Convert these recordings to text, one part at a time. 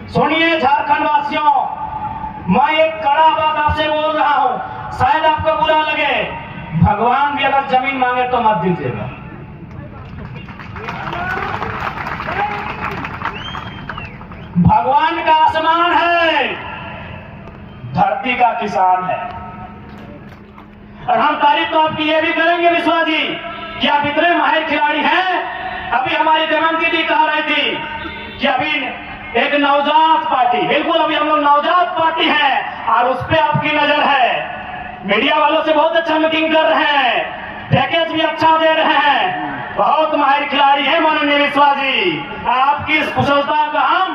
सुनिए झारखंड वासियों, मैं एक कड़ा बात आपसे बोल रहा हूं, शायद आपको बुरा लगे, भगवान भी अगर जमीन मांगे तो मत दीजिएगा। भगवान का आसमान है, धरती का किसान है। और हम तारीफ तो आपकी ये भी करेंगे विश्वास जी कि आप इतने माहिर खिलाड़ी हैं। अभी हमारी देवंती जी कह रही थी कि अभी एक नवजात पार्टी, बिल्कुल अभी हम लोग नवजात पार्टी हैं और उस पर आपकी नजर है। मीडिया वालों से बहुत अच्छा मीटिंग कर रहे हैं, पैकेज भी अच्छा दे रहे हैं, बहुत माहिर खिलाड़ी है माननीय विश्वास जी। आपकी इस कुशलता का हम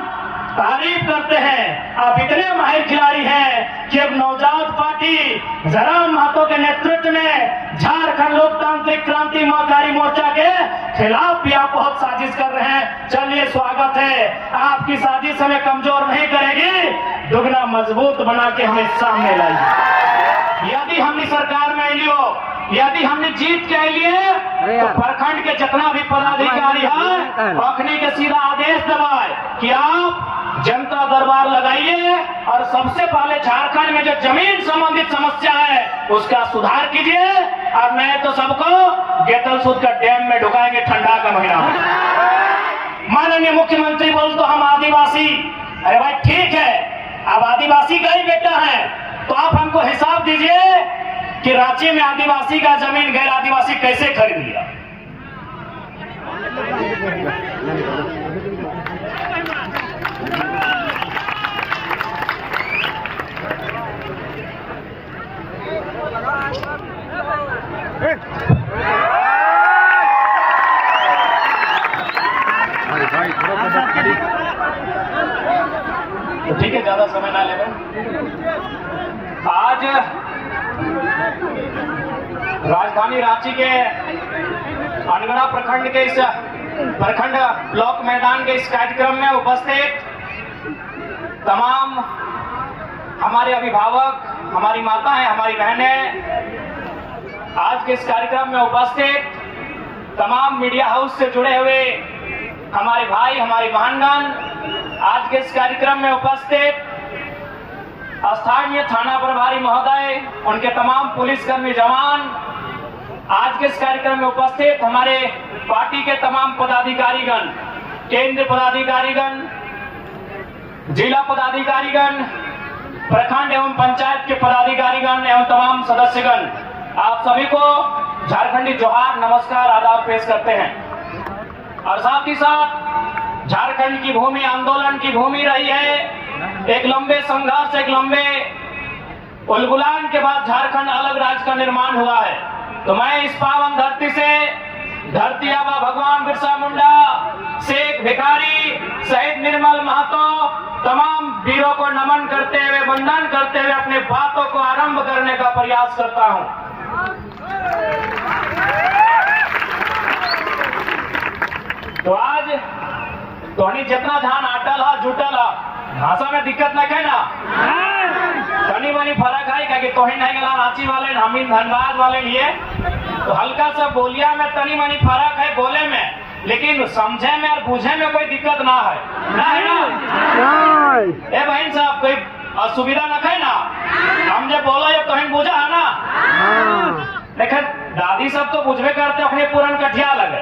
तारीफ करते हैं। आप इतने माहिर खिलाड़ी हैं कि एक नवजात पार्टी जयराम महतो के नेतृत्व में झारखंड लोकतांत्रिक क्रांति मोर्चा मोर्चा के खिलाफ भी आप बहुत साजिश कर रहे हैं। चलिए स्वागत है, आपकी साजिश हमें कमजोर नहीं करेगी, दुगना मजबूत बना के हमें सामने लाइए। यदि हमने सरकार में लियो, यदि हमने जीत के लिए तो प्रखंड के जितना भी पदाधिकारी है अखनी के सीधा आदेश दबाए कि आप जनता दरबार लगाइए और सबसे पहले झारखंड में जो जमीन संबंधित समस्या है उसका सुधार कीजिए, और नहीं तो सबको गेतल सूद का डैम में ढुकाएंगे ठंडा का महीना में। माननीय मुख्यमंत्री बोल तो हम आदिवासी, अरे भाई ठीक है, अब आदिवासी का ही बेटा है तो आप हमको हिसाब दीजिए कि रांची में आदिवासी का जमीन गैर आदिवासी कैसे खरीद लिया। तो ठीक है, ज्यादा समय ना लेना। आज राजधानी रांची के अनगढ़ा प्रखंड के इस प्रखंड ब्लॉक मैदान के इस कार्यक्रम में उपस्थित तमाम हमारे अभिभावक, हमारी माताएं, हमारी बहनें, आज के इस कार्यक्रम में उपस्थित तमाम मीडिया हाउस से जुड़े हुए हमारे भाई, हमारी बहनगण, आज के इस कार्यक्रम में उपस्थित स्थानीय थाना प्रभारी महोदय, उनके तमाम पुलिसकर्मी जवान, आज के इस कार्यक्रम में उपस्थित हमारे पार्टी के तमाम पदाधिकारीगण, केंद्र पदाधिकारीगण, जिला पदाधिकारीगण, प्रखंड एवं पंचायत के पदाधिकारीगण एवं तमाम सदस्यगण, आप सभी को झारखंडी जोहार, नमस्कार, आदाब पेश करते हैं। और साथ ही साथ झारखंड की भूमि आंदोलन की भूमि रही है, एक लंबे संघर्ष, एक लंबे उलगुलान के बाद झारखंड अलग राज्य का निर्माण हुआ है। तो मैं इस पावन धरती से धरती आबा भगवान बिरसा मुंडा, शेख भिखारी, शहीद निर्मल महतो, तमाम वीरों को नमन करते हुए, वंदन करते हुए अपने बातों को आरंभ करने का प्रयास करता हूं। तो आज तोहनी जितना ध्यान अटल है, जुटल है, भाषा में दिक्कत न है ना, तनी मनी फर्क है कि तोहिन नहीं गला रांची वाले, हम धनबाद वाले लिए, तो हल्का सा बोलिया में तनी मनी फर्क है बोले में, लेकिन समझे में और बूझे में कोई दिक्कत ना है, ना है ना? ए बहन साहब, कोई असुविधा न है ना? हम जब बोलो ये तोहिन बूझा है ना? लेकिन दादी सब तो बुझबे करते, अपने पूरन कठिया लगे,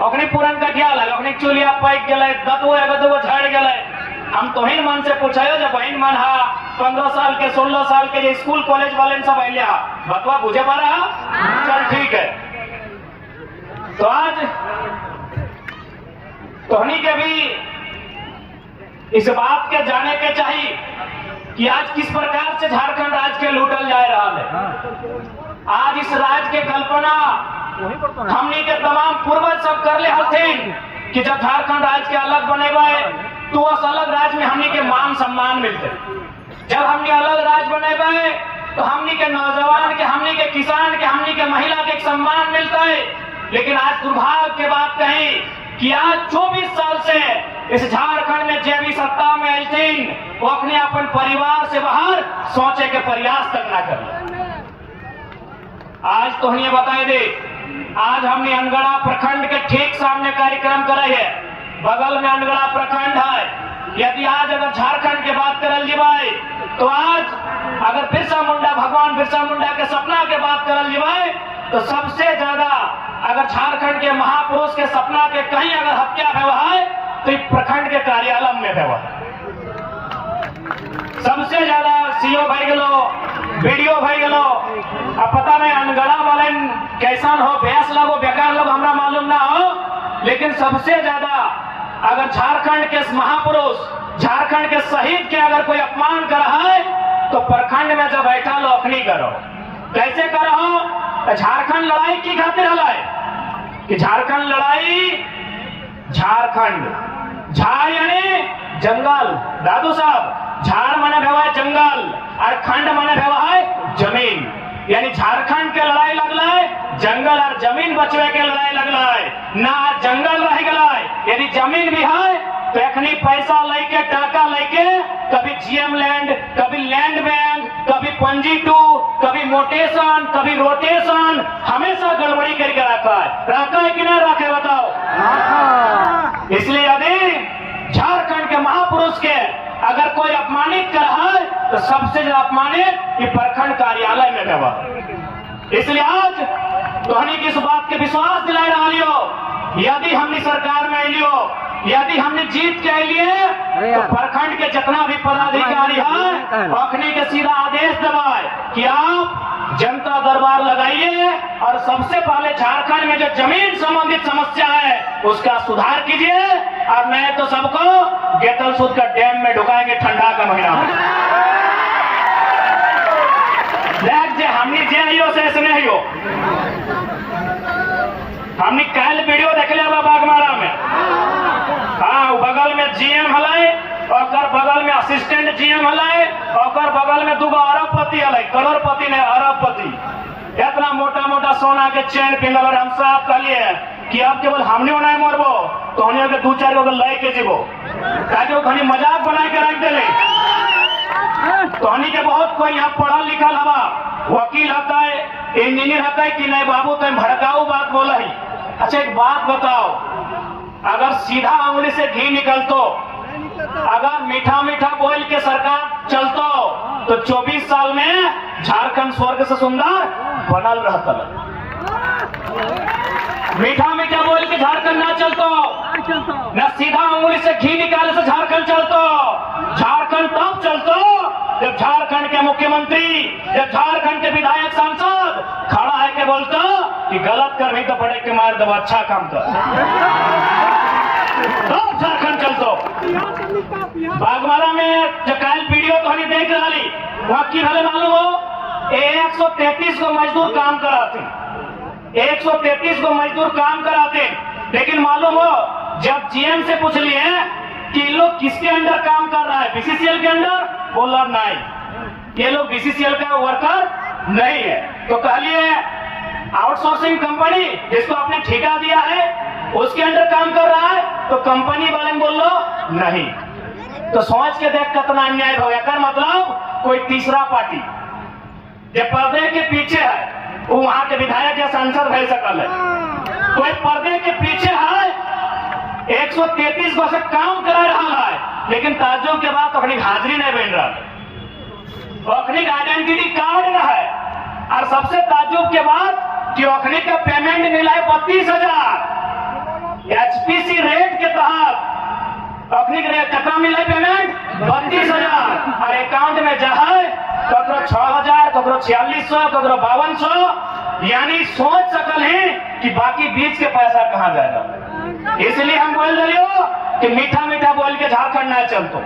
अपनी पूरन कठिया लगे, अपनी चूलिया पैक गए, दतुओ एगो झड़ गए। हम तोहिन मन से पूछे जब बहन मन हा 15 साल के 16 साल के जो स्कूल कॉलेज वाले सब अलिया बतवा बुझे पा रहा, चल ठीक है। तो आज तोहनी के भी इस बात के जाने के चाहिए कि आज किस प्रकार से झारखंड राज्य के लूटल जा रहा है। आज इस राज्य के कल्पना हमनी के तमाम पूर्वज सब कर ले हथिन कि जब झारखंड राज्य के अलग बनेबे तो उस अलग राज्य में हमनी के मान सम्मान मिलते। जब हमने अलग राज्य बनेबे तो हमनी के नौजवान के, हमनी के किसान के, हमनी के महिला के सम्मान मिलता है। लेकिन आज दुर्भाग्य के बात कही कि आज 24 साल से इस झारखंड में जे भी सत्ता में आइथिन वो अपने अपन परिवार से बाहर सोचे के प्रयास तक ना कर। आज तो हमें बताए दे, आज हमने अनगढ़ा प्रखंड के ठीक सामने कार्यक्रम करे है, बगल में अनगढ़ा प्रखंड है, यदि आज अगर झारखंड की बात करल जी भाई, तो आज अगर बिरसा मुंडा, भगवान बिरसा मुंडा के सपना के बात करल जी भाई, तो सबसे ज्यादा अगर झारखंड के महापुरुष के सपना के कहीं अगर हत्या हुआ है तो ये प्रखंड के कार्यालय में हुआ। सबसे ज्यादा सीओ भाई गलो, वीडियो भाई गलो, अब पता नहीं अनगढ़ा वाले कैसन हो, भैंस लगो, बेकार लोग, हमरा मालूम ना हो, लेकिन सबसे ज्यादा अगर झारखंड के महापुरुष, झारखंड के शहीद के अगर कोई अपमान कर रहा है तो प्रखंड में जब बैठा लो अखनी करो। कैसे करो? झारखंड लड़ाई की खातिर हलाए कि झारखंड लड़ाई, झारखंड, झाड़ यानी जंगल, दादू साहब, झाड़ माने भेवा है जंगल और खंड माने भेवा है जमीन, यानी झारखंड के लड़ाई लगला है, जंगल और जमीन बचवे के लड़ाई लगला है ना। जंगल रह गला है, यदि जमीन भी है तो एखनी पैसा लेके, टाका लेके, कभी जीएम लैंड, कभी लैंड बैंक, कभी पंजी टू, कभी मोटेशन, कभी रोटेशन, हमेशा गड़बड़ी करके रखा है कि नहीं रखे बताओ। इसलिए यदि झारखंड के महापुरुष के अगर कोई अपमानित कर रहा है तो सबसे ज्यादा अपमानित ये प्रखंड कार्यालय में हुआ। इसलिए आज तोहनी की इस बात के विश्वास दिला रहा लियो, यदि हमने सरकार में लियो, यदि हमने जीत के लिए तो प्रखंड के जितना भी पदाधिकारी है अखनी के सीधा आदेश दबाए कि आप जनता दरबार लगाइए और सबसे पहले झारखंड में जो जमीन संबंधित समस्या है उसका सुधार कीजिए, और नहीं तो सबको गेतल सूद का डैम में ढुकाएंगे ठंडा का महीना में। देख जे हमने जे हियो से ऐसे नहीं हो, हमने कल वीडियो देख लिया बागमारा में। हाँ, बगल में जीएम हलाए और बगल में असिस्टेंट जीएम हलाए और बगल में दूगो अरबपति हलाए, करोड़पति ने अरबपति, इतना मोटा मोटा सोना के चैन पिंगल। और हम साहब कहलिए कि अब केवल हमने नहीं मरबो तो हमने के 2-4 गो लय के जीवो, ताकि वो खाली मजाक बना के रख दे। तो हमने के बहुत कोई यहाँ पढ़ा लिखा हवा, वकील होता है, इंजीनियर होता है कि नहीं बाबू तो भड़काऊ बात बोला ही। अच्छा एक बात बताओ, अगर सीधा उंगली से घी निकलतो, अगर मीठा मीठा बोल के सरकार चलतो तो 24 साल में झारखंड स्वर्ग से सुंदर बनल रहता। मीठा मीठा बोल के झारखंड ना चलतो, न सीधा उंगली से घी निकाले से झारखंड चलतो। झारखंड तब चलतो जब झारखंड के मुख्यमंत्री, जब झारखंड के विधायक सांसद खड़ा है के बोलता कि गलत कर भी तो बड़े के मार दो, अच्छा काम कर, तब झारखंड चलतो। बागमारा में जो कल वीडियो तो हमें देख रहा ली, वहां की भले मालूम हो 133 को मजदूर काम कराते, 133 को मजदूर काम कराते, लेकिन मालूम हो जब जीएम से पूछ लिए कि लोग किसके अंडर काम कर रहा है, बीसीसीएल के अंडर, बोला नहीं, ये लोग बीसीसीएल का वर्कर नहीं है। तो कहलिए आउटसोर्सिंग कंपनी जिसको आपने ठेका दिया है उसके अंडर काम कर रहा है, तो कंपनी वाले बोल लो नहीं। तो सोच के देख कितना अन्याय हो गया। कर मतलब कोई तीसरा पार्टी जो पर्दे के पीछे है वो वहां के विधायक या सांसद भेज सकल है, कोई पर्दे के पीछे है 133 वर्ष काम करा रहा है, लेकिन ताज्जुब के बाद अपनी हाजिरी नहीं बन रहा, अपनी आइडेंटिटी कार्ड न है। और सबसे ताज्जुब के बाद कि अखनी का पेमेंट मिला है 32,000 एचपीसी रेट के तहत। अखनी कितना मिला है पेमेंट? 32,000। और अकाउंट में जहां ककरो 6,000, ककरो 4600, ककरो 5200, यानी सोच सकल है कि बाकी बीच के पैसा कहां जाएगा। इसलिए हम बोल रहे हो कि मीठा मीठा बोल के झारखंड ना चलतो,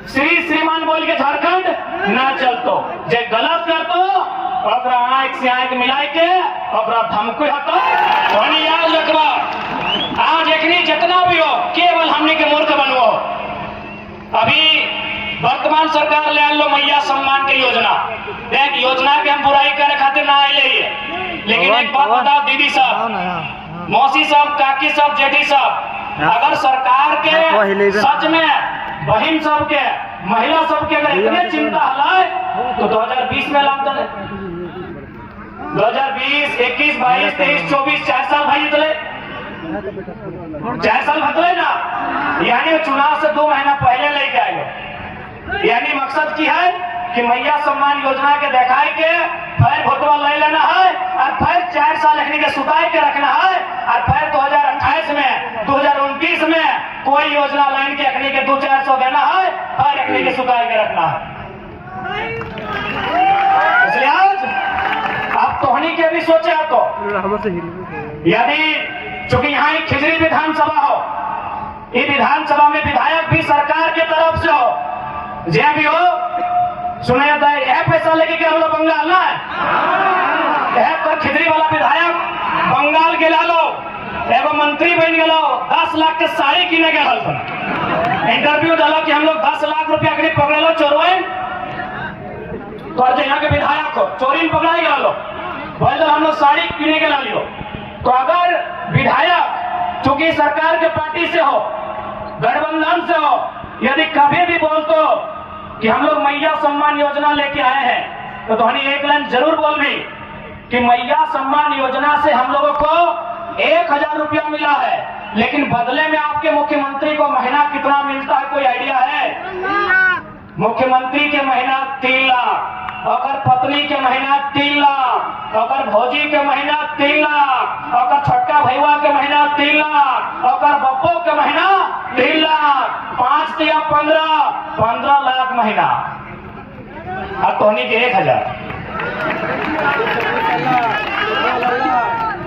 श्री श्रीमान बोल के झारखंड ना चलतो। जे गलत करतो आंख से आंख मिला के धमको हतो, याद रखबा आज एकनी जितना भी हो केवल हमने के मूर्ख बनवो। अभी वर्तमान सरकार ले लो मैया सम्मान के योजना, देख योजना के हम बुराई करे खातिर ना आए, लेकिन एक बात बताओ दीदी साहब, मौसी साहब, काकी साहब, जेठी साहब, अगर सरकार के सच में बहन सब के, महिला सब के अगर इतने चिंता हलाए तो 2020 में लाभ दे, 2020, 21, 22, 23, 24 4 साल भाई चले। 4 साल बदले ना, यानी चुनाव से 2 महीना पहले लेके आए। यानी मकसद की है कि मैया सम्मान योजना के दिखाई के फिर भोटवा ले लेना है और फिर 4 साल रखने के सुताई के रखना है और फिर 2028 में 2029 में कोई योजना लाइन के रखने के 200-400 देना है और रखने के सुताई के रखना है। इसलिए आज आप तोहनी के भी सोचे तो यदि चूंकि यहाँ एक खिजरी विधानसभा हो, ये विधानसभा में विधायक भी सरकार के तरफ से हो, जे भी हो सुने जाता है यह पैसा लेके क्या लो बंगाल ना है तो खिजरी वाला विधायक बंगाल के लो एगो मंत्री बन गलो 10 लाख के साड़ी किने गए इंटरव्यू डालो कि हम लोग 10 लाख रुपया के पकड़े लो चोरवाइन तो यहाँ के विधायक हो चोरी में पकड़ा गया लो बोले हम लोग साड़ी किने के ला लियो। तो अगर विधायक चूंकि सरकार के पार्टी से हो, गठबंधन से हो, यदि कभी भी बोल तो कि हम लोग मैया सम्मान योजना लेके आए हैं तो धोनी एक लाइन जरूर बोल भी कि मैया सम्मान योजना से हम लोगों को 1000 रुपया मिला है, लेकिन बदले में आपके मुख्यमंत्री को महीना कितना मिलता है कोई आइडिया है? मुख्यमंत्री के महीना 3 लाख, अगर पत्नी के महीना 3 लाख, अगर भौजी के महीना 3 लाख, अगर छोटका भैया के महीना 3 लाख, अगर बप्पो के महीना 3 लाख, 5 या 15 लाख महीना और तोहनी के 1000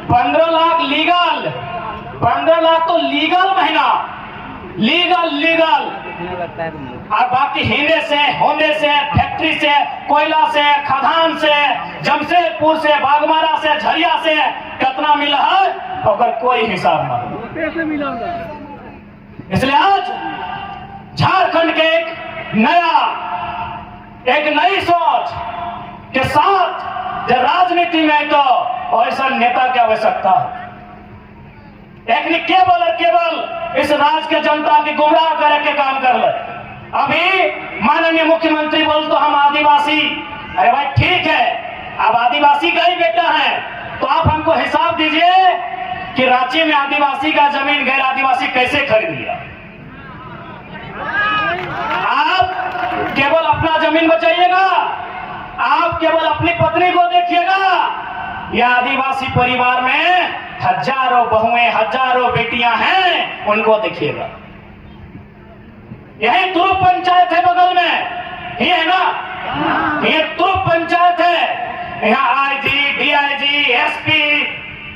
15 लाख लीगल, 15 लाख तो लीगल महीना, लीगल और बाकी हीने से, होने से, फैक्ट्री से, कोयला से, खदान से, जमशेदपुर से, बागमारा से, झरिया से कितना मिला है अगर कोई हिसाब ना। इसलिए आज झारखंड के एक नई सोच के साथ जब राजनीति में तो ऐसा नेता की आवश्यकता है। एक केवल इस राज्य के जनता की गुमराह करे के काम कर ले। अभी माननीय मुख्यमंत्री बोल तो हम आदिवासी, अरे भाई ठीक है आप आदिवासी का ही बेटा है तो आप हमको हिसाब दीजिए कि रांची में आदिवासी का जमीन गैर आदिवासी कैसे खरीद लिया। आप केवल अपना जमीन बचाइएगा, आप केवल अपनी पत्नी को देखिएगा, या आदिवासी परिवार में हजारों बहुएं, हजारों बेटियां हैं उनको देखिएगा। यही तुरुप पंचायत है बगल में, ये है ना, ये तुरुप पंचायत है। यहाँ IG, DIG, SP,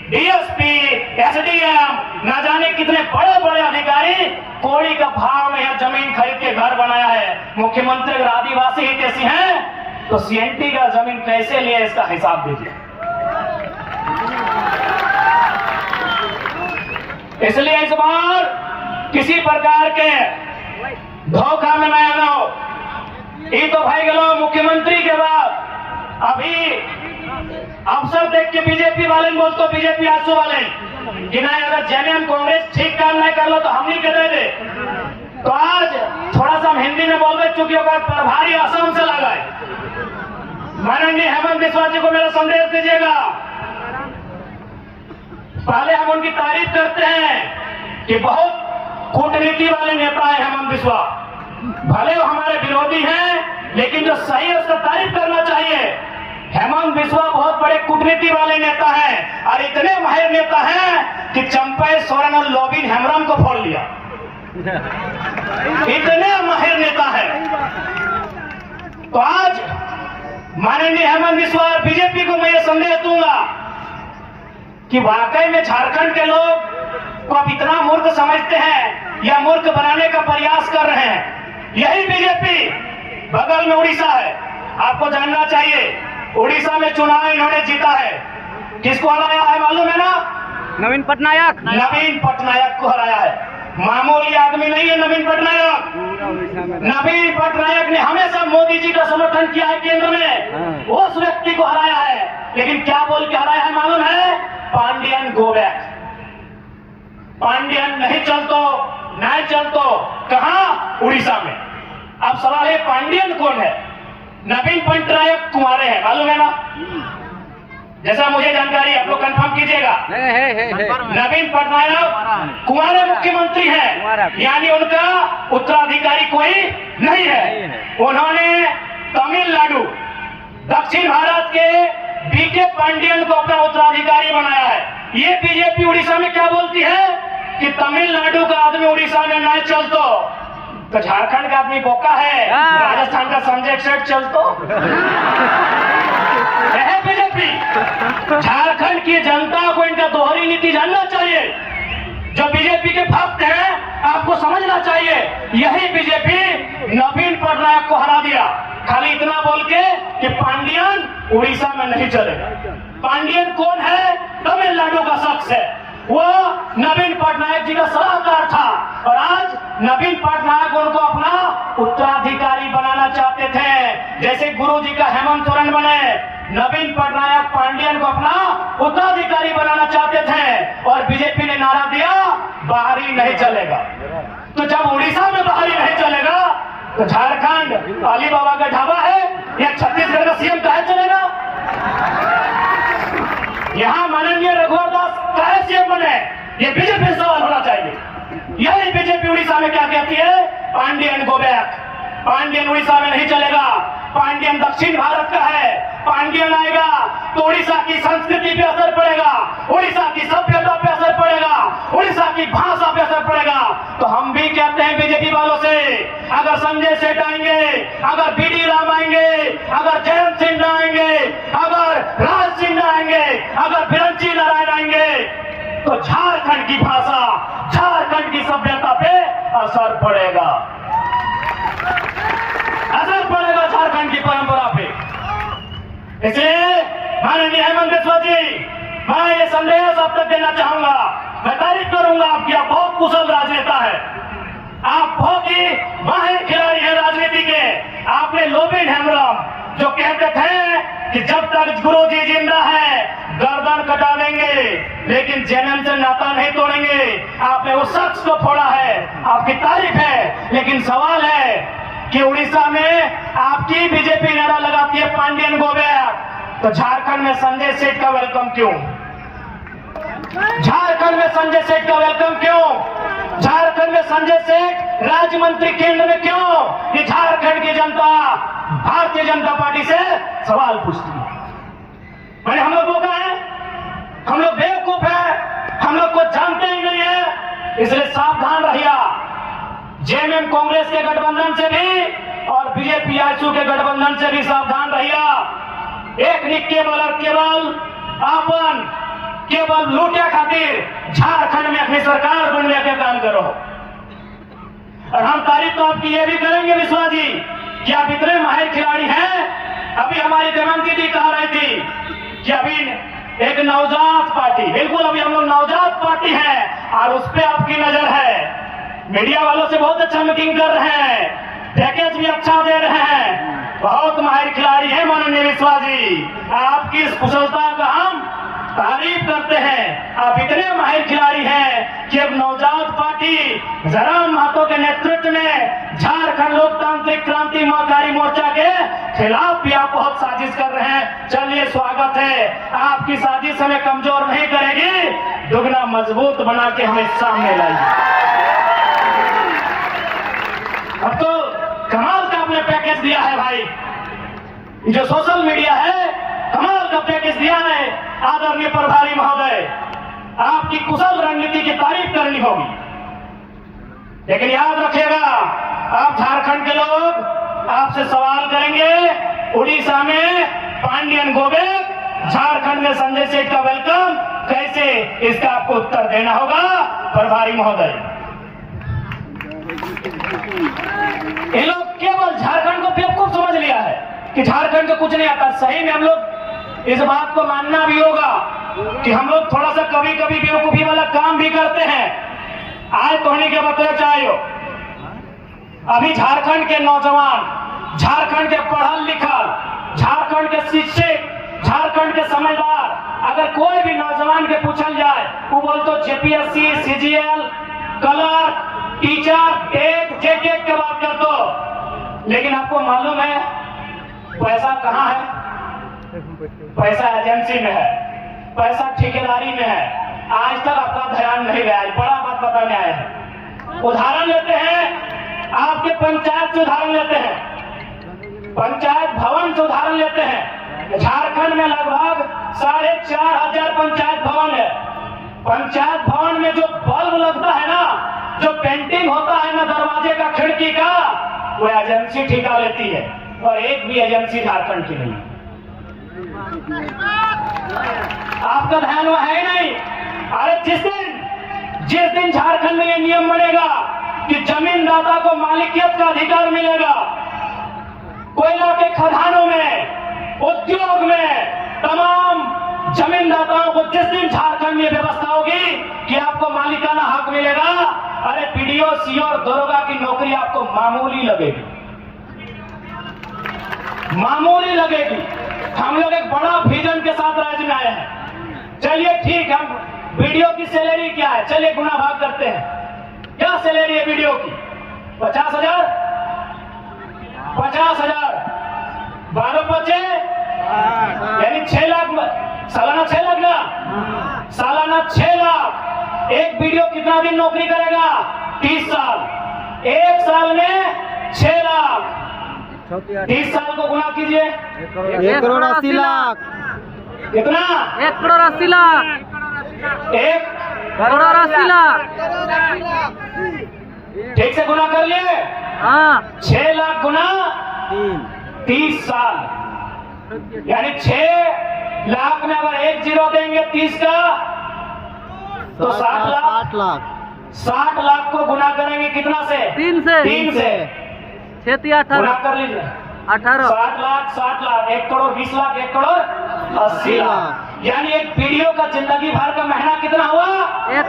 DSP, SDM न जाने कितने बड़े बड़े अधिकारी कौड़ी का भाव में यहाँ जमीन खरीद के घर बनाया है। मुख्यमंत्री अगर आदिवासी हितैषी हैं तो सीएनटी का जमीन कैसे लिया इसका हिसाब दीजिए। इसलिए इस बार किसी प्रकार के धोखा में नया ना हो। ये तो भाई गलो मुख्यमंत्री के बाद अभी अवसर देख के बीजेपी वाले बोल तो बीजेपी आंसू वाले कि नहीं अगर जेएमएम कांग्रेस ठीक काम नहीं कर लो तो हम नहीं कर दे। तो आज थोड़ा सा हम हिंदी में बोल रहे चूंकि प्रभारी असम से लगा है। माननीय हेमंत बिस्वा जी को मेरा संदेश दीजिएगा। पहले हम उनकी तारीफ करते हैं कि बहुत कूटनीति वाले नेता है हेमंत बिस्वा, भले वो हमारे विरोधी हैं लेकिन जो सही है उसका तारीफ करना चाहिए। हेमंत बिस्वा बहुत बड़े कूटनीति वाले नेता हैं और इतने माहिर नेता हैं कि चंपई सोरेन और लोबिन हेम्ब्रम को फोड़ लिया। इतने माहिर नेता है। तो आज माननीय हेमंत बिस्वा और बीजेपी को मैं ये संदेश दूंगा कि वाकई में झारखंड के लोग को आप इतना मूर्ख समझते हैं या मूर्ख बनाने का प्रयास कर रहे हैं। यही बीजेपी बगल में उड़ीसा है, आपको जानना चाहिए। उड़ीसा में चुनाव इन्होंने जीता है, किसको हराया है मालूम है ना? नवीन पटनायक। नवीन पटनायक को हराया है। मामूली आदमी नहीं है नवीन पटनायक। नवीन पटनायक ने हमेशा मोदी जी का समर्थन किया है केंद्र में, उस व्यक्ति को हराया है। लेकिन क्या बोल के हराया है मालूम है? Pandian go back. पांडियन नहीं चलतो, नहीं चलतो। कहां? उड़ीसा में। अब सवाल है पांडियन कौन है? नवीन पटनायक कुमारे हैं, मालूम है ना? जैसा मुझे जानकारी, आप लोग कंफर्म कीजिएगा। नवीन पटनायक कुंवारे मुख्यमंत्री हैं, यानी उनका उत्तराधिकारी कोई नहीं है। उन्होंने तमिलनाडु, दक्षिण भारत के बीके पांडियन को अपना उत्तराधिकारी बनाया है। ये बीजेपी उड़ीसा में क्या बोलती है कि तमिलनाडु का आदमी उड़ीसा में नहीं चलतो, तो झारखंड का आदमी बोका है, राजस्थान का संजय सेठ चलतो है बीजेपी। झारखंड की जनता को इनका दोहरी नीति जानना चाहिए। जो बीजेपी के भक्त हैं, आपको समझना चाहिए, यही बीजेपी नवीन पटनायक को हरा दिया, खाली इतना बोल के कि पांडियन उड़ीसा में नहीं चलेगा। पांडियन कौन है? तमिलनाडु का शख्स है, वो नवीन पटनायक जी का सलाहकार था, और आज नवीन पटनायक उनको अपना उत्तराधिकारी बनाना चाहते थे। जैसे गुरु जी का हेमंत सोरेन बने, नवीन पटनायक पांडियन को अपना उत्तराधिकारी बनाना चाहते थे, और बीजेपी ने नारा दिया बाहरी नहीं चलेगा। तो जब उड़ीसा में बाहरी नहीं चलेगा, तो झारखंड अली बाबा का ढाबा है या छत्तीसगढ़ का सीएम कहे चलेगा? यहाँ माननीय रघुवर दास कहे सीएम बने, ये बीजेपी से सवाल होना चाहिए। यही बीजेपी उड़ीसा में क्या कहती है? Pandian go back. पांडियन उड़ीसा में नहीं चलेगा, पांडियन दक्षिण भारत का है। पांडियन आएगा तो उड़ीसा की संस्कृति पे असर पड़ेगा, उड़ीसा की सभ्यता पे असर पड़ेगा, उड़ीसा की भाषा पे असर पड़ेगा। तो हम भी कहते हैं बीजेपी वालों से, अगर संजय सेठ आएंगे, अगर बीडी राम आएंगे, अगर जयंत सिन्हा आएंगे, अगर राज सिन्हा आएंगे, अगर बिरंची नारायण आएंगे, तो झारखंड की भाषा, झारखंड की सभ्यता पे असर पड़ेगा, असर पड़ेगा झारखंड की परंपरा पे। इसलिए माननीय हेमंत बिस्वा जी, मैं ये संदेश आप तक देना चाहूंगा। मैं तारीफ करूंगा आपकी, आप बहुत कुशल राजनेता है, आप बहुत ही माहिर खिलाड़ी हैं राजनीति के। आपने लोबिन हेम्ब्रम जो कहते थे कि जब तक गुरु जी जिंदा है गर्दन कटा देंगे, लेकिन जन्म से नाता नहीं तोड़ेंगे, आपने उस शख्स को फोड़ा है, आपकी तारीफ है। लेकिन सवाल है कि उड़ीसा में आपकी बीजेपी नारा लगाती है पांडियन गो बैक, तो झारखंड में संजय सेठ का वेलकम क्यों? झारखंड में संजय सेठ का वेलकम क्यों? झारखंड में संजय सेठ राज्य मंत्री केंद्र में क्यों? ये झारखंड की जनता भारतीय जनता पार्टी से सवाल पूछती है। मैंने हम लोगों का है, हम लोग बेवकूफ है, हम लोग को जानते ही नहीं है, इसलिए सावधान रहिए। जेएमएम कांग्रेस के गठबंधन से भी और बीजेपी आईएसयू के गठबंधन से भी सावधान रहिए। एक ने केवल और केवल केवल लूटे खातिर झारखंड में अपनी सरकार बनने के काम करो। और हम तारीफ तो आपकी ये भी करेंगे विश्वा जी कि आप इतने माहिर खिलाड़ी हैं। अभी हमारी देवंती जी कह रही थी कि अभी एक नवजात पार्टी, बिल्कुल अभी हम लोग नवजात पार्टी हैं और उस पर आपकी नजर है। मीडिया वालों से बहुत अच्छा मीटिंग कर रहे हैं, पैकेज भी अच्छा दे रहे हैं, बहुत माहिर खिलाड़ी हैं माननीय विश्वा जी। आपकी इस कुशलता का हम तारीफ करते हैं। आप इतने माहिर खिलाड़ी हैं कि अब नवजात पार्टी जयराम महतो के नेतृत्व में झारखंड लोकतांत्रिक क्रांति महाकारी मोर्चा के खिलाफ भी आप बहुत साजिश कर रहे हैं। चलिए स्वागत है, आपकी साजिश हमें कमजोर नहीं करेगी, दुगना मजबूत बना के हमें सामने लाइए। अब तो कमाल का आपने पैकेज दिया है भाई, जो सोशल मीडिया है कमाल का पैकेज दिया है आदरणीय प्रभारी महोदय। आपकी कुशल रणनीति की तारीफ करनी होगी, लेकिन याद रखिएगा आप झारखंड के लोग आपसे सवाल करेंगे उड़ीसा में पांडियन गो बैक, झारखंड में संजय सेठ का वेलकम कैसे, इसका आपको उत्तर देना होगा प्रभारी महोदय। ये लोग केवल झारखंड को बेवकूफ समझ लिया है कि झारखंड को कुछ नहीं आता। सही में हम लोग इस बात को मानना भी होगा कि हम लोग थोड़ा सा कभी कभी बेवकूफी वाला काम भी करते हैं। आए कहने के बतले चाहिए, अभी झारखंड के नौजवान, झारखंड के पढ़ल लिखल, झारखंड के शिक्षित, झारखंड के समझदार, अगर कोई भी नौजवान के पूछल जाए वो बोलते जेपीएससी, सीजीएल, क्लर्क, टीचर, एक के बात कर दो, लेकिन आपको मालूम है पैसा कहाँ है? पैसा एजेंसी में है, पैसा ठेकेदारी में है। आज तक आपका ध्यान नहीं गया। बड़ा बात बताने आए हैं। उदाहरण लेते हैं, आपके पंचायत से उदाहरण लेते हैं, पंचायत भवन से उदाहरण लेते हैं। झारखंड में लगभग 4,500 पंचायत भवन है। पंचायत भवन में जो बल्ब लगता है ना, जो पेंटिंग होता है ना दरवाजे का, खिड़की का, वो एजेंसी ठेका लेती है। और एक भी एजेंसी झारखंड की नहीं। आपका ध्यान वह है नहीं। अरे जिस दिन झारखंड में ये नियम बनेगा कि जमीनदाता को मालिकियत का अधिकार मिलेगा, कोयला के खदानों में, उद्योग में, तमाम जमीनदाताओं को जिस दिन झारखंड में व्यवस्था होगी कि आपको मालिकाना हक मिलेगा, अरे पीडीओ, सीओ और दरोगा की नौकरी आपको मामूली लगेगी, मामूली लगेगी। हम लोग एक बड़ा विजन के साथ राज्य में आए हैं। चलिए ठीक, हम वीडियो की सैलरी क्या है, चलिए गुना भाग करते हैं। क्या सैलरी है वीडियो की? 50,000, 50,000, 12 यानी 6 लाख, सालाना 6 लाख ना, सालाना 6 लाख। एक वीडियो कितना दिन नौकरी करेगा? 30 साल। एक साल में 6 लाख, 30 साल को गुना कीजिए, 1 करोड़ 80 लाख। कितना? 1 करोड़ 80 लाख। 1 करोड़ 80 लाख। ठीक से गुना कर लिए। हाँ, 6 लाख गुना 30 साल, यानी 6 लाख में अगर 1 जीरो देंगे 30 का, तो 60 लाख। 60 लाख को गुना करेंगे कितना से? 3 से। 3 से 6 गुना कर लीजिए, 18। 60 लाख, 60 लाख, 1 करोड़ 20 लाख, 1 करोड़ 80 लाख। यानी एक पीडीओ का जिंदगी भर का महीना कितना हुआ? 1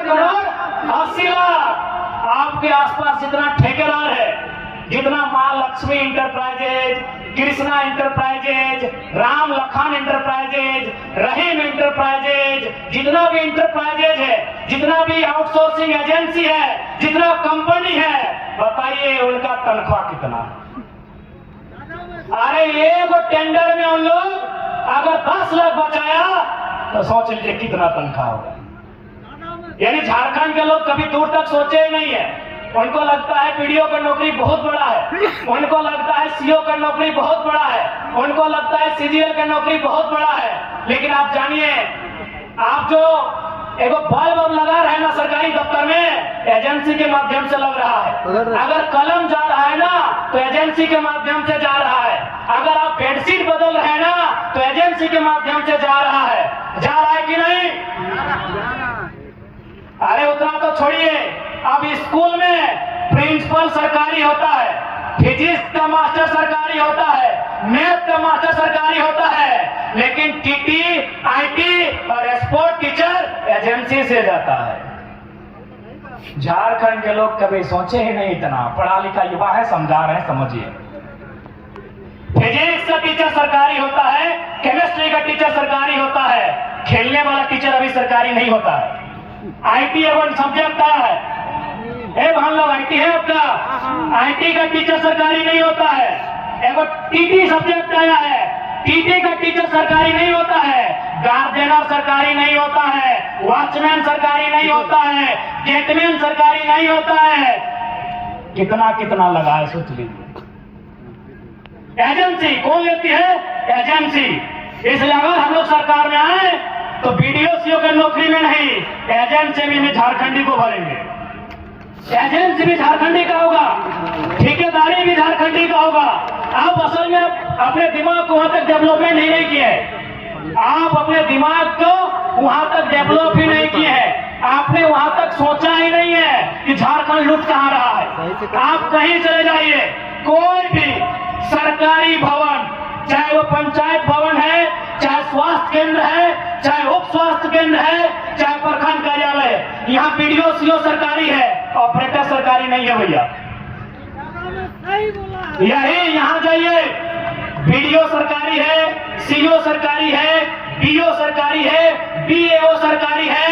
करोड़ 80 लाख। आपके आसपास जितना ठेकेदार है, जितना Maa Lakshmi enterprises, Krishna enterprises, Ram Lakhan enterprises, Rahim enterprises, जितना भी इंटरप्राइजेज है, जितना भी आउटसोर्सिंग एजेंसी है, जितना कंपनी है, बताइए उनका तनख्वाह कितना? अरे एक टेंडर में उन लोग अगर 10 लाख बचाया तो सोच लीजिए कितना तनख्वाह होगा। यानी झारखंड के लोग कभी दूर तक सोचे ही नहीं है। उनको लगता है पीडीओ का नौकरी बहुत बड़ा है, उनको लगता है सीओ का नौकरी बहुत बड़ा है, उनको लगता है सीजीएल का नौकरी बहुत बड़ा है। लेकिन आप जानिए, आप जो एगो बल्ब लगा रहे हैं ना सरकारी दफ्तर में, एजेंसी के माध्यम से लग रहा है। अगर कलम जा रहा है ना तो एजेंसी के माध्यम से जा रहा है। अगर आप बेडशीट बदल रहे हैं ना तो एजेंसी के माध्यम से जा रहा है। जा रहा है कि नहीं? अरे उतना तो छोड़िए, अब स्कूल में प्रिंसिपल सरकारी होता है, फिजिक्स का मास्टर सरकारी होता है, मैथ का मास्टर सरकारी होता है, लेकिन टीटी, आईटी और स्पोर्ट टीचर एजेंसी से जाता है। झारखंड के लोग कभी सोचे ही नहीं इतना। पढ़ा लिखा युवा है, समझा रहे हैं, समझिए। फिजिक्स का टीचर सरकारी होता है, केमिस्ट्री का टीचर सरकारी होता है, खेलने वाला टीचर अभी सरकारी नहीं होता है। आईटी एवं सब्जेक्ट आया है, हम लोग आईटी है आपका, आईटी का टीचर सरकारी नहीं होता है। एगो टीटी सब्जेक्ट आया है, टीटी का टीचर सरकारी नहीं होता है, गार्डनर सरकारी नहीं होता है, वॉचमैन सरकारी नहीं होता है, गेटमैन सरकारी नहीं होता है। कितना कितना लगा है सोच लीजिए। एजेंसी कौन लेती है? एजेंसी। इसलिए अगर हम लोग सरकार में आए तो बीडीओ सीओ की नौकरी में नहीं, एजेंसी में भी झारखंडी को भरेंगे। एजेंसी भी झारखंडी का होगा, ठेकेदारी भी झारखंडी का होगा। आप असल में अपने दिमाग को वहां तक डेवलपमेंट ही नहीं किए हैं। आप अपने दिमाग को वहां तक डेवलप ही नहीं किए हैं। आपने वहां तक सोचा ही नहीं है कि झारखंड लुट कहां रहा है। आप कहीं चले जाइए, कोई भी सरकारी भवन, चाहे वो पंचायत भवन है, चाहे स्वास्थ्य केंद्र है, चाहे उप स्वास्थ्य केंद्र है, चाहे प्रखंड कार्यालय है, यहाँ पीडीओ सीओ सरकारी है, ऑपरेटर सरकारी नहीं है भैया। यही यहाँ जाइए, बीडीओ सरकारी है, सीओ सरकारी है, बीओ सरकारी है, बीएओ सरकारी है,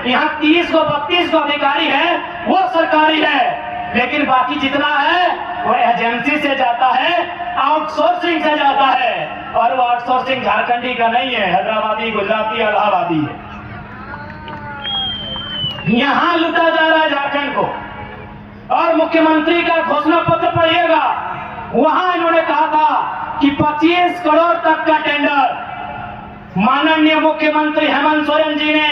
यहाँ 30 को 32 को अधिकारी है, वो सरकारी है। लेकिन बाकी जितना है वो एजेंसी से जाता है आउटसोर्सिंग से जाता है, और वो आउटसोर्सिंग झारखंडी का नहीं है, हैदराबादी, गुजराती, इलाहाबादी है। यहां लूटा जा रहा है झारखंड को। और मुख्यमंत्री का घोषणा पत्र पढ़िएगा, वहां इन्होंने कहा था कि 25 करोड़ तक का टेंडर। माननीय मुख्यमंत्री हेमंत सोरेन जी ने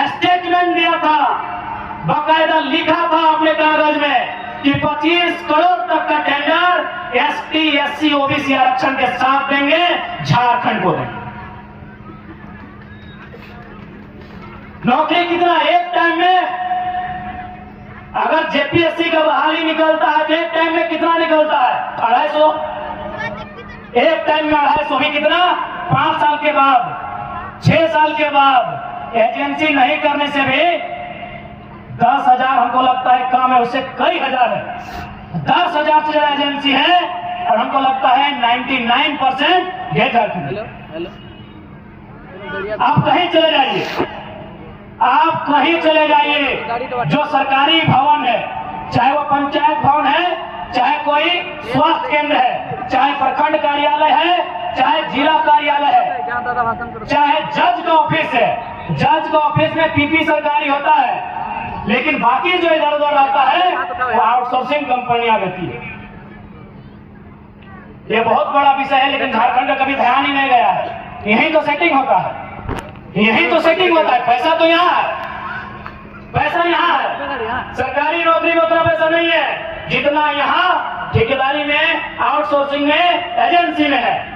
स्टेटमेंट दिया था, बाकायदा लिखा था अपने कागज में कि 25 करोड़ तक का टेंडर एसटी, एससी, ओबीसी आरक्षण के साथ देंगे, झारखंड को देंगे। नौकरी कितना एक टाइम में, अगर जेपीएससी का बहाली निकलता है तो एक टाइम में कितना निकलता है? 250। एक टाइम में 250 भी कितना? 5 साल के बाद, 6 साल के बाद एजेंसी नहीं करने से भी 10,000 हमको लगता है कम है, उससे कई हजार है। 10,000 से ज्यादा एजेंसी है, और हमको लगता है 99% ये झारखंड। आप कहीं चले जाइए, आप कहीं चले जाइए, जो सरकारी भवन है, चाहे वो पंचायत भवन है, चाहे कोई स्वास्थ्य केंद्र है, चाहे प्रखंड कार्यालय है, चाहे जिला कार्यालय है, चाहे जज का ऑफिस है, जज का ऑफिस में पीपी सरकारी होता है, लेकिन बाकी जो इधर उधर आता है वो आउटसोर्सिंग कंपनियां देती है। ये बहुत बड़ा विषय है, लेकिन झारखंड का कभी ध्यान ही नहीं गया है। यही तो सेटिंग होता है, यही तो सेटिंग होता है। पैसा तो यहाँ है, पैसा यहाँ है। सरकारी नौकरी में उतना पैसा नहीं है जितना यहाँ ठेकेदारी में, आउटसोर्सिंग में, एजेंसी में है।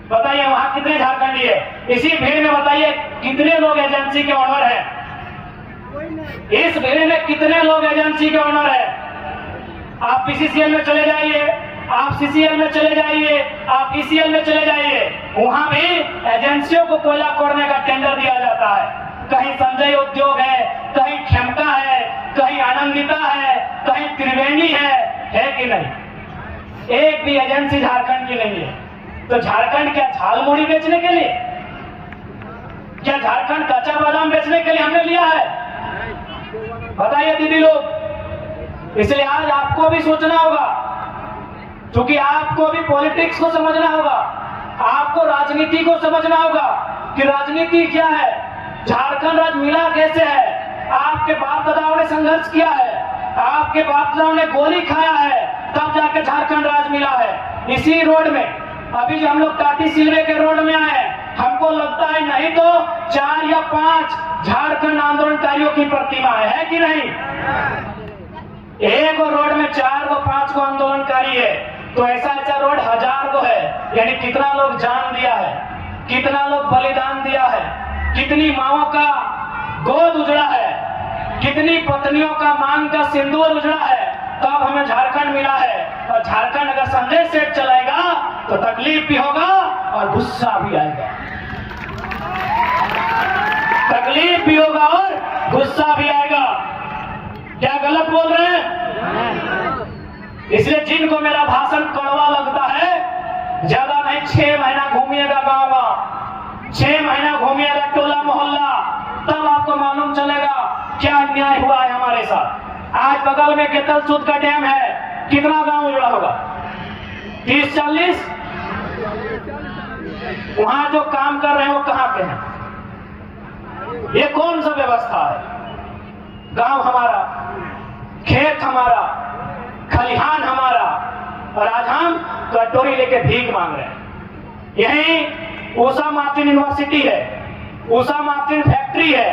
बताइए वहां कितने झारखंडी है? इसी भीड़ में बताइए कितने लोग एजेंसी के ऑनर हैं? इस भीड़ में कितने लोग एजेंसी के ऑनर है? आप पीसीसीएल में चले जाइए, आप सीसीएल में चले जाइए, आप ईसीएल में चले जाइए, वहां भी एजेंसियों को कोयला कोड़ने का टेंडर दिया जाता है। कहीं संजय उद्योग है, कहीं खेमका है, कहीं आनंदिता है, कहीं त्रिवेणी है कि नहीं? एक भी एजेंसी झारखंड की नहीं है। तो झारखंड क्या झालमुड़ी बेचने के लिए, क्या झारखंड कच्चा बादाम बेचने के लिए हमने लिया है? बताइए दीदी लोग। इसलिए आज आपको भी सोचना होगा, क्योंकि आपको भी पॉलिटिक्स को समझना होगा, आपको राजनीति को समझना होगा कि राजनीति क्या है, झारखंड राज्य मिला कैसे है। आपके बाप दादाओं ने संघर्ष किया है, आपके बाप दादाओं ने गोली खाया है, तब जाके झारखंड राज्य मिला है। इसी रोड में अभी जो हम लोग टाटी सिलवे के रोड में आए, हमको लगता है नहीं तो 4 या 5 झारखंड आंदोलनकारियों की प्रतिमा है कि नहीं? एक रोड में 4 को 5 को आंदोलनकारी है, तो ऐसा ऐसा रोड 1000 को है। यानी कितना लोग जान दिया है, कितना लोग बलिदान दिया है, कितनी माओं का गोद उजड़ा है, कितनी पत्नियों का मांग का सिंदूर उजड़ा है, तब हमें झारखंड मिला है। और झारखंड अगर संजय सेठ चलाएगा तो तकलीफ भी होगा और गुस्सा भी आएगा, तकलीफ भी होगा और गुस्सा भी आएगा। क्या गलत बोल रहे हैं? इसलिए जिनको मेरा भाषण कड़वा लगता है, ज्यादा नहीं 6 महीना घूमिएगा गांव गांव, 6 महीना घूमिएगा टोला मोहल्ला, तब आपको मालूम चलेगा क्या अन्याय हुआ है हमारे साथ। आज बगल में केतल सूद का डैम है, कितना गांव उजड़ा होगा? 30-40। वहां जो काम कर रहे हैं वो कहां के हैं? ये कौन सा व्यवस्था है? गांव हमारा, खेत हमारा, खलिहान हमारा, और आज हम कटोरी लेके भीख मांग रहे हैं। यही उषा मार्टिन यूनिवर्सिटी है, उषा मार्टिन फैक्ट्री है,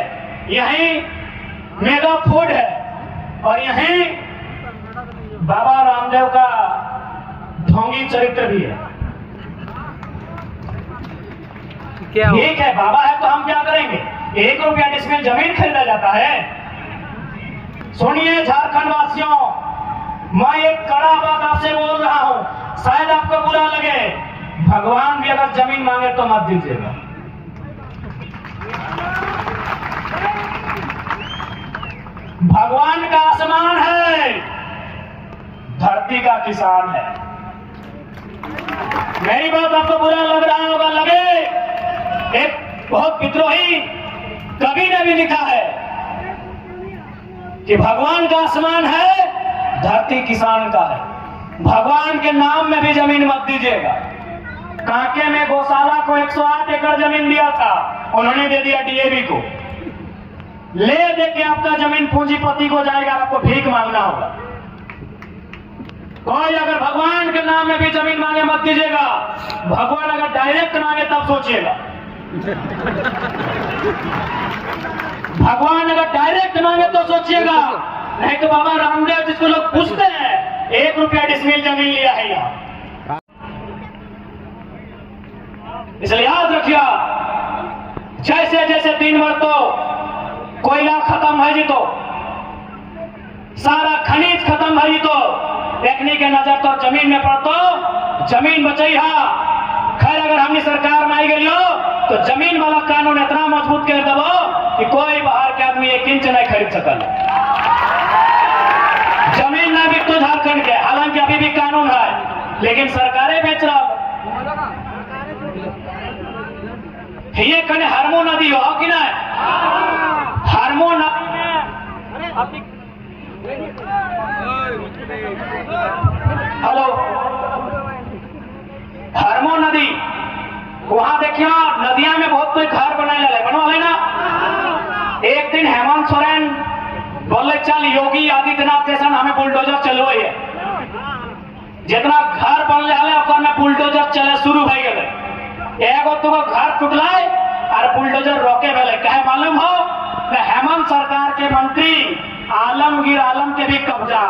यही मेगा फूड है, और यही बाबा रामदेव का ढोंगी चरित्र भी है। ठीक है, बाबा है तो हम क्या करेंगे? 1 रुपया डिसमिल जमीन खरीदा जाता है? सुनिए झारखंड वासियों, मैं एक कड़ा बात आपसे बोल रहा हूं, शायद आपको बुरा लगे, भगवान भी अगर जमीन मांगे तो मत दीजिएगा। भगवान का आसमान है, धरती का किसान है। मेरी बात आपको बुरा लग रहा होगा, लगे। एक बहुत विद्रोही कवि ने भी लिखा है कि भगवान का आसमान है, धरती किसान का है। भगवान के नाम में भी जमीन मत दीजिएगा। कांके में गौशाला को 108 एकड़ जमीन दिया था, उन्होंने दे दिया डीएवी को। ले दे के आपका जमीन पूंजीपति को जाएगा, आपको भीख मांगना होगा। कोई अगर भगवान के नाम में भी जमीन मांगे मत दीजिएगा। भगवान अगर डायरेक्ट मांगे तब सोचिएगा। भगवान अगर डायरेक्ट मांगे तो सोचिएगा, नहीं तो बाबा रामदेव जिसको लोग पूछते हैं 1 रुपया डिसमिल जमीन लिया है यहाँ। इसलिए याद रखिए, जैसे जैसे दिन भर तो कोयला खत्म है जी, तो सारा खनिज खत्म है जी, तो देखने के नजर तो जमीन में पड़तो जमीन बचाई हा। खैर अगर हमने सरकार में आई गई हो तो जमीन वाला कानून इतना मजबूत कर दबो कि कोई बाहर के आदमी 1 इंच नहीं खरीद सकल। जमीन ना बिक तो झारखंड के, हालांकि अभी भी कानून है, लेकिन सरकारें बेच रहा। ये कने हरमो नदी हो कि ना, हरमो नदी में हेलो, हरमो नदी वहां देखिए नदिया में बहुत कोई घर बनाए बनवा ना। एक दिन हेमंत सोरेन बोले चल योगी आदित्यनाथ जैसा हमें बुलडोजर चलो है, जितना घर बन रहा में बुलडोजर चले शुरू हो गए। एगो तुमको घर टूटलाए और बुलडोजर रोके वाले कहे मालूम हो, हेमंत सरकार के मंत्री आलमगीर आलम के भी कब्जा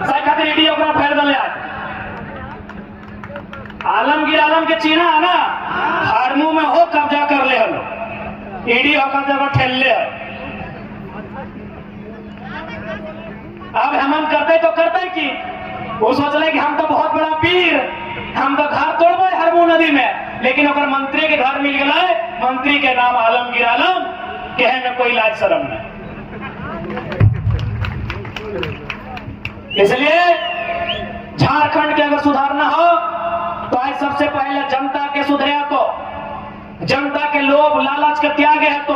सही खातिर वीडियोग्राफ फेर दिले। आलमगीर आलम के चीना है ना, हारमू में हो कब्जा कर ले हलो, ईडी होकर जगह ठेल ले। अब हेमंत करते तो करते कि वो सोच रहे कि हम तो बहुत बड़ा पीर, हम तो घर तोड़बे हरमू नदी में, लेकिन अगर मंत्री के घर मिल गए, मंत्री के नाम आलमगीर आलम, कहे में कोई लाज शर्म नहीं। इसलिए झारखंड के अगर सुधारना हो तो आज सबसे पहले जनता के सुधरे, तो जनता के लोभ लालच के त्याग है, तो